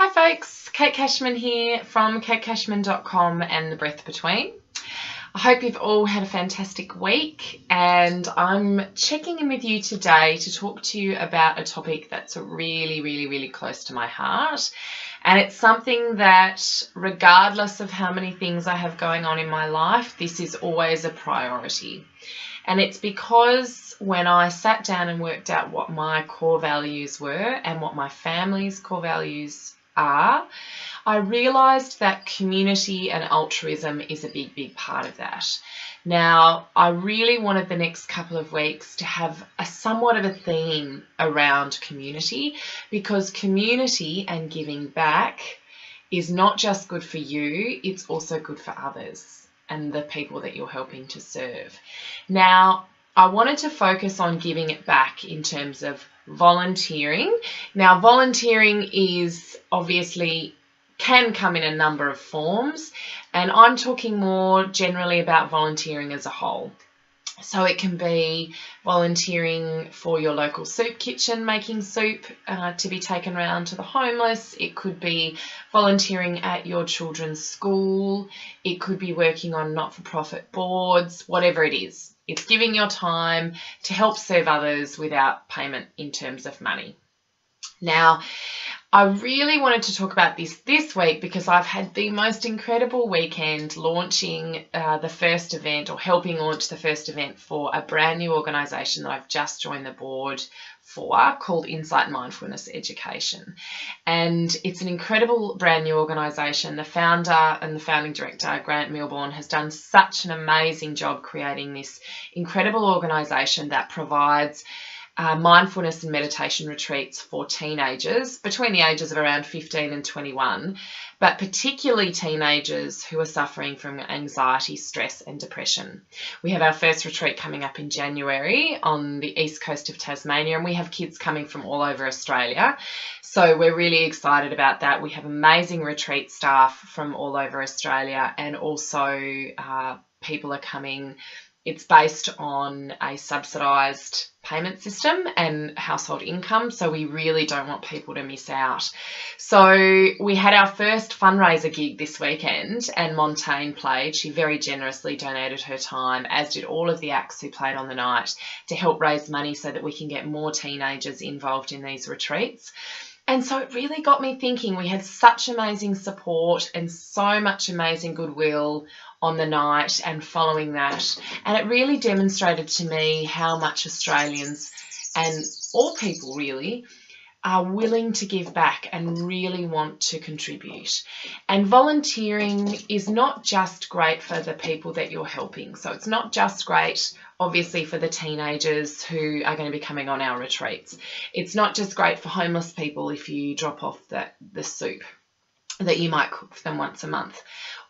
Hi folks, Kate Cashman here from katecashman.com and The Breath Between. I hope you've all had a fantastic week, and I'm checking in with you today to talk to you about a topic that's really close to my heart. And it's something that, regardless of how many things I have going on in my life, this is always a priority. And it's because when I sat down and worked out what my core values were and what my family's core values are, I realised that community and altruism is a big part of that. Now, I really wanted the next couple of weeks to have a somewhat of a theme around community, because community and giving back is not just good for you, it's also good for others and the people that you're helping to serve. Now, I wanted to focus on giving it back in terms of volunteering. Now, volunteering is obviously can come in a number of forms, and I'm talking more generally about volunteering as a whole. So it can be volunteering for your local soup kitchen, making soup to be taken around to the homeless. It could be volunteering at your children's school. It could be working on not-for-profit boards, whatever it is. It's giving your time to help serve others without payment in terms of money. Now, I really wanted to talk about this week because I've had the most incredible weekend launching the first event, or helping launch the first event for a brand new organisation that I've just joined the board for, called Insight Mindfulness Education. And it's an incredible brand new organisation. The founder and the founding director, Grant Milbourne, has done such an amazing job creating this incredible organisation that provides mindfulness and meditation retreats for teenagers between the ages of around 15 and 21, but particularly teenagers who are suffering from anxiety, stress and depression. We have our first retreat coming up in January on the east coast of Tasmania, and we have kids coming from all over Australia. So we're really excited about that. We have amazing retreat staff from all over Australia, and also people are coming. It's based on a subsidised payment system and household income, so we really don't want people to miss out. So we had our first fundraiser gig this weekend, and Montaigne played. She very generously donated her time, as did all of the acts who played on the night, to help raise money so that we can get more teenagers involved in these retreats. And so it really got me thinking. We had such amazing support and so much amazing goodwill on the night and following that. And it really demonstrated to me how much Australians, and all people really, are willing to give back and really want to contribute. And volunteering is not just great for the people that you're helping. So it's not just great, obviously, for the teenagers who are going to be coming on our retreats. It's not just great for homeless people if you drop off the soup that you might cook for them once a month,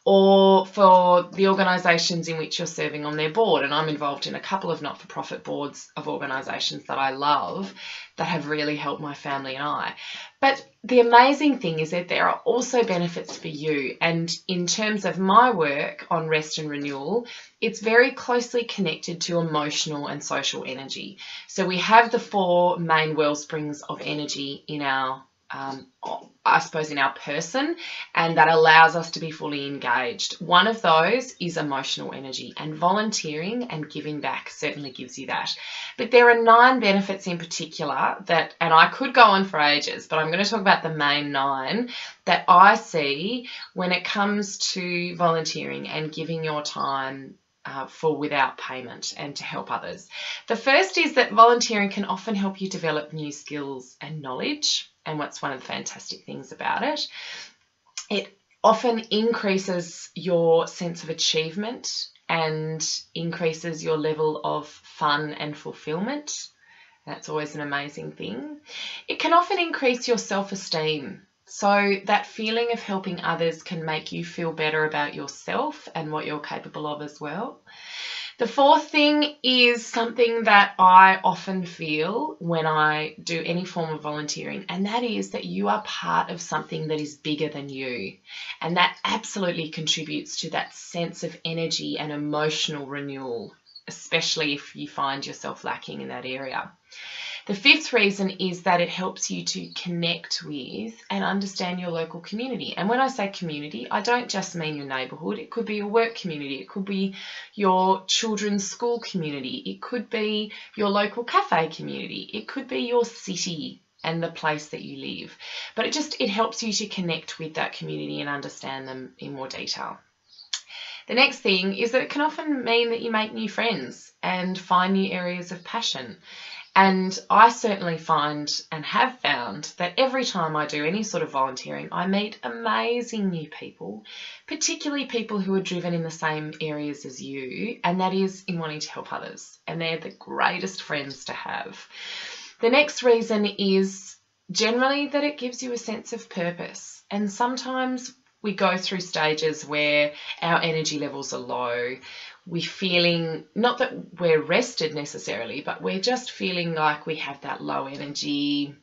or for the organisations in which you're serving on their board. And I'm involved in a couple of not-for-profit boards of organisations that I love that have really helped my family and I. But the amazing thing is that there are also benefits for you. And in terms of my work on rest and renewal, it's very closely connected to emotional and social energy. So we have the four main wellsprings of energy in our in our person, and that allows us to be fully engaged. One of those is emotional energy, and volunteering and giving back certainly gives you that. But there are 9 benefits in particular that, and I could go on for ages, but I'm going to talk about the main 9 that I see when it comes to volunteering and giving your time for without payment and to help others. The first is that volunteering can often help you develop new skills and knowledge. And what's one of the fantastic things about it? It often increases your sense of achievement and increases your level of fun and fulfillment. That's always an amazing thing. It can often increase your self-esteem. So that feeling of helping others can make you feel better about yourself and what you're capable of as well. The fourth thing is something that I often feel when I do any form of volunteering, and that is that you are part of something that is bigger than you. And that absolutely contributes to that sense of energy and emotional renewal, especially if you find yourself lacking in that area. The fifth reason is that it helps you to connect with and understand your local community. And when I say community, I don't just mean your neighbourhood. It could be your work community. It could be your children's school community. It could be your local cafe community. It could be your city and the place that you live. But it helps you to connect with that community and understand them in more detail. The next thing is that it can often mean that you make new friends and find new areas of passion. And I certainly find and have found that every time I do any sort of volunteering, I meet amazing new people, particularly people who are driven in the same areas as you, and that is in wanting to help others. And they're the greatest friends to have. The next reason is generally that it gives you a sense of purpose. And sometimes we go through stages where our energy levels are low. We're feeling, not that we're rested necessarily, but we're just feeling like we have that low energy.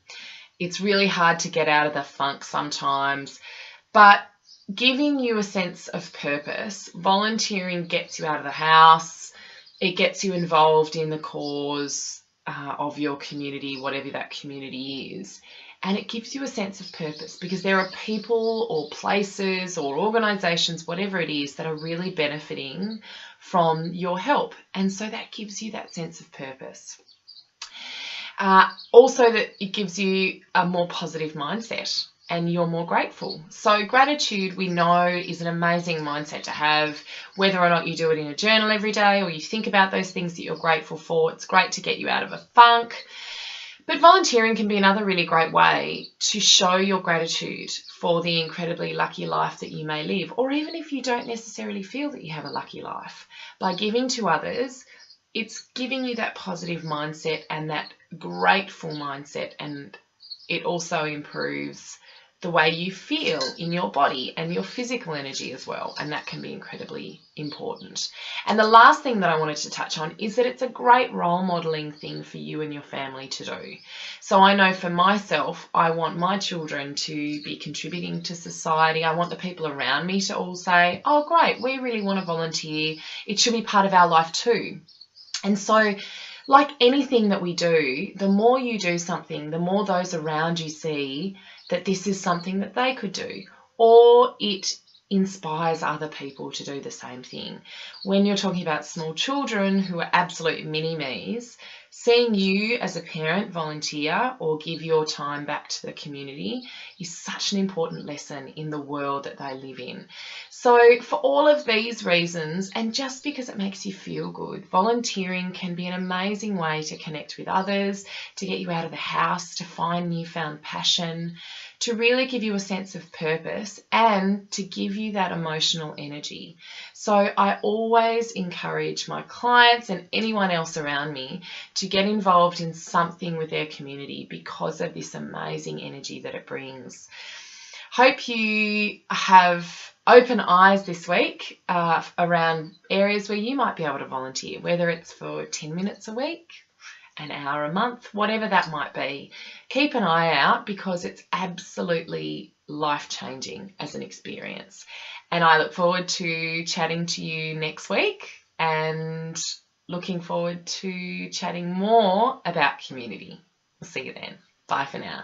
It's really hard to get out of the funk sometimes. But giving you a sense of purpose, volunteering gets you out of the house. It gets you involved in the cause of your community, whatever that community is. And it gives you a sense of purpose because there are people or places or organisations, whatever it is, that are really benefiting from your help. And so that gives you that sense of purpose. Also, that it gives you a more positive mindset and you're more grateful. So gratitude, we know, is an amazing mindset to have, whether or not you do it in a journal every day or you think about those things that you're grateful for. It's great to get you out of a funk. But volunteering can be another really great way to show your gratitude for the incredibly lucky life that you may live, or even if you don't necessarily feel that you have a lucky life. By giving to others, it's giving you that positive mindset and that grateful mindset, and it also improves the way you feel in your body and your physical energy as well, and that can be incredibly important. And the last thing that I wanted to touch on is that it's a great role modelling thing for you and your family to do. So I know for myself, I want my children to be contributing to society. I want the people around me to all say, oh great, we really want to volunteer. It should be part of our life too. And so like anything that we do, the more you do something, the more those around you see that this is something that they could do, or it inspires other people to do the same thing. When you're talking about small children who are absolute mini-me's, seeing you as a parent volunteer or give your time back to the community is such an important lesson in the world that they live in. So for all of these reasons, and just because it makes you feel good, volunteering can be an amazing way to connect with others, to get you out of the house, to find newfound passion, to really give you a sense of purpose and to give you that emotional energy. So I always encourage my clients and anyone else around me to get involved in something with their community because of this amazing energy that it brings. Hope you have open eyes this week around areas where you might be able to volunteer, whether it's for 10 minutes a week, an hour a month, whatever that might be. Keep an eye out because it's absolutely life-changing as an experience. And I look forward to chatting to you next week and looking forward to chatting more about community. We'll see you then. Bye for now.